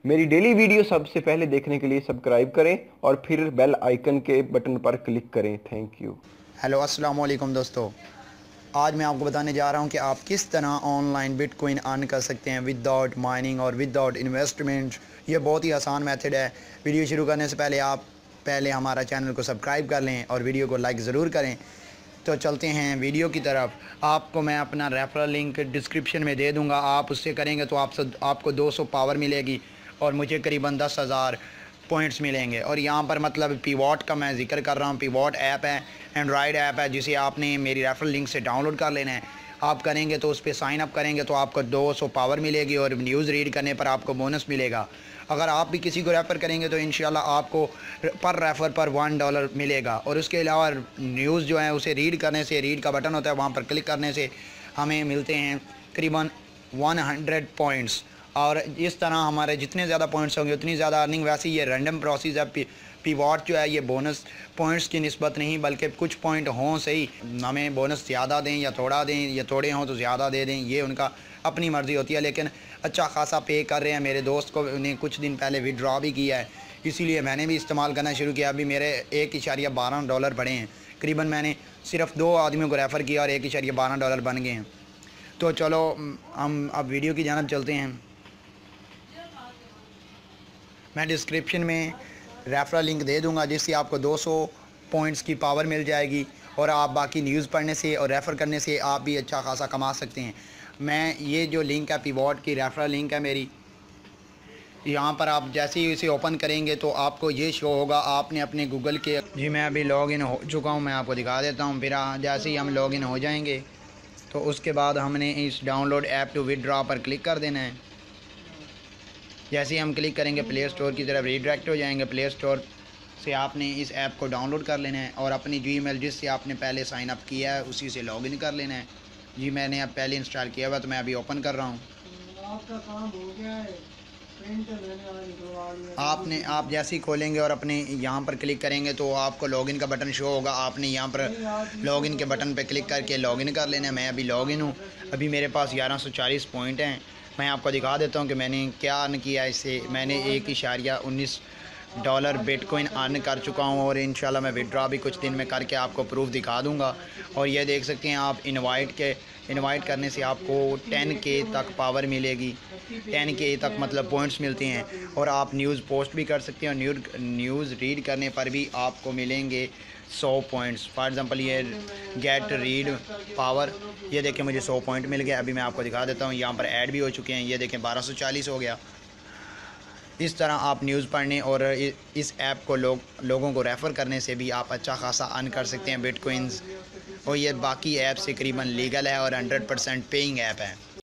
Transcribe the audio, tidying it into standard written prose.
मेरी daily video सबसे पहले देखने के लिए सब्सक्राइब करें और फिर बेल आइकन के बटन पर क्लिक करें। Thank you. हेलो अस्सलाम वालेकुम दोस्तों, आज मैं आपको बताने जा रहा हूं कि आप किस तरह ऑनलाइन बिटकॉइन अर्न कर सकते हैं विदाउट माइनिंग और विदाउट इन्वेस्टमेंट। ये बहुत ही आसान मेथड है। वीडियो शुरू करने से पहले आप हमारा चैनल को सब्सक्राइब कर लें और वीडियो को लाइक ज़रूर करें। तो चलते हैं वीडियो की तरफ। आपको मैं अपना रेफरल लिंक डिस्क्रिप्शन में दे दूंगा, आप उससे करेंगे तो आपको 200 पावर मिलेगी और मुझे करीबन 10,000 पॉइंट्स मिलेंगे। और यहाँ पर मतलब पीवॉट का मैं जिक्र कर रहा हूँ। पीवॉट ऐप है, एंड्रॉयड ऐप है, जिसे आपने मेरी रेफरल लिंक से डाउनलोड कर लेना है। आप करेंगे तो उस पर साइन अप करेंगे तो आपको 200 पावर मिलेगी और न्यूज़ रीड करने पर आपको बोनस मिलेगा। अगर आप भी किसी को रेफ़र करेंगे तो इंशाल्लाह आपको पर रेफ़र पर $1 मिलेगा। और उसके अलावा न्यूज़ जो है उसे रीड करने से, रीड का बटन होता है वहाँ पर क्लिक करने से हमें मिलते हैं करीबन 100 पॉइंट्स। और इस तरह हमारे जितने ज़्यादा पॉइंट्स होंगे उतनी ज़्यादा अर्निंग। वैसे ये रैंडम प्रोसेस है। पीवॉट जो है ये बोनस पॉइंट्स की निस्बत नहीं, बल्कि कुछ पॉइंट हों सही, हमें बोनस ज़्यादा दें या थोड़ा दें, या थोड़े हों तो ज़्यादा दे दें, ये उनका अपनी मर्ज़ी होती है। लेकिन अच्छा खासा पे कर रहे हैं। मेरे दोस्त को उन्हें कुछ दिन पहले विड्रॉ भी किया है, इसीलिए मैंने भी इस्तेमाल करना शुरू किया। अभी मेरे $1.12 बढ़े हैं। करीबन मैंने सिर्फ 2 आदमियों को रेफ़र किया और $1.12 बन गए हैं। तो चलो हम अब वीडियो की जानब चलते हैं। मैं डिस्क्रिप्शन में रेफरल लिंक दे दूंगा, जिससे आपको 200 पॉइंट्स की पावर मिल जाएगी और आप बाकी न्यूज़ पढ़ने से और रेफ़र करने से आप भी अच्छा खासा कमा सकते हैं। मैं ये जो लिंक है पीवॉट की रेफरल लिंक है मेरी, यहाँ पर आप जैसे ही इसे ओपन करेंगे तो आपको ये शो होगा। आपने अपने गूगल के जी मैं अभी लॉगिन हो चुका हूँ, मैं आपको दिखा देता हूँ। फिर जैसे ही हम लॉगिन हो जाएंगे तो उसके बाद हमने इस डाउनलोड ऐप टू विदड्रॉ पर क्लिक कर देना है। जैसे ही हम क्लिक करेंगे प्ले स्टोर की तरफ रीडायरेक्ट हो जाएंगे। प्ले स्टोर से आपने इस ऐप को डाउनलोड कर लेना है और अपनी जीमेल जिससे आपने पहले साइन अप किया है उसी से लॉगिन कर लेना है। जी मैंने अब पहले इंस्टॉल किया हुआ तो मैं अभी ओपन कर रहा हूँ। आपका काम हो गया है। आप जैसे ही खोलेंगे और अपने यहाँ पर क्लिक करेंगे तो आपको लॉगिन का बटन शो होगा। आपने यहाँ पर लॉगिन के बटन पर क्लिक करके लॉगिन कर लेना है। मैं अभी लॉगिन हूँ। अभी मेरे पास 1140 पॉइंट हैं। मैं आपको दिखा देता हूँ कि मैंने क्या अर्न किया इससे। मैंने $1.19 बिटकॉइन अर्न कर चुका हूँ और इंशाल्लाह मैं विड्रॉ भी कुछ दिन में करके आपको प्रूफ दिखा दूँगा। और ये देख सकते हैं आप, इनवाइट करने से आपको 10K तक पावर मिलेगी। 10K तक मतलब पॉइंट्स मिलते हैं। और आप न्यूज़ पोस्ट भी कर सकते हैं और न्यूज़ रीड करने पर भी आपको मिलेंगे 100 पॉइंट्स। फॉर एग्ज़ाम्पल ये गेट रीड पावर, ये देखें मुझे 100 पॉइंट मिल गया। अभी मैं आपको दिखा देता हूँ, यहाँ पर ऐड भी हो चुके हैं। ये देखें 1240 हो गया। इस तरह आप न्यूज़ पढ़ने और इस ऐप को लोगों को रेफ़र करने से भी आप अच्छा खासा अर्न कर सकते हैं बिटकॉइंस। और ये बाकी ऐप से करीबन लीगल है और 100% पेइंग ऐप है।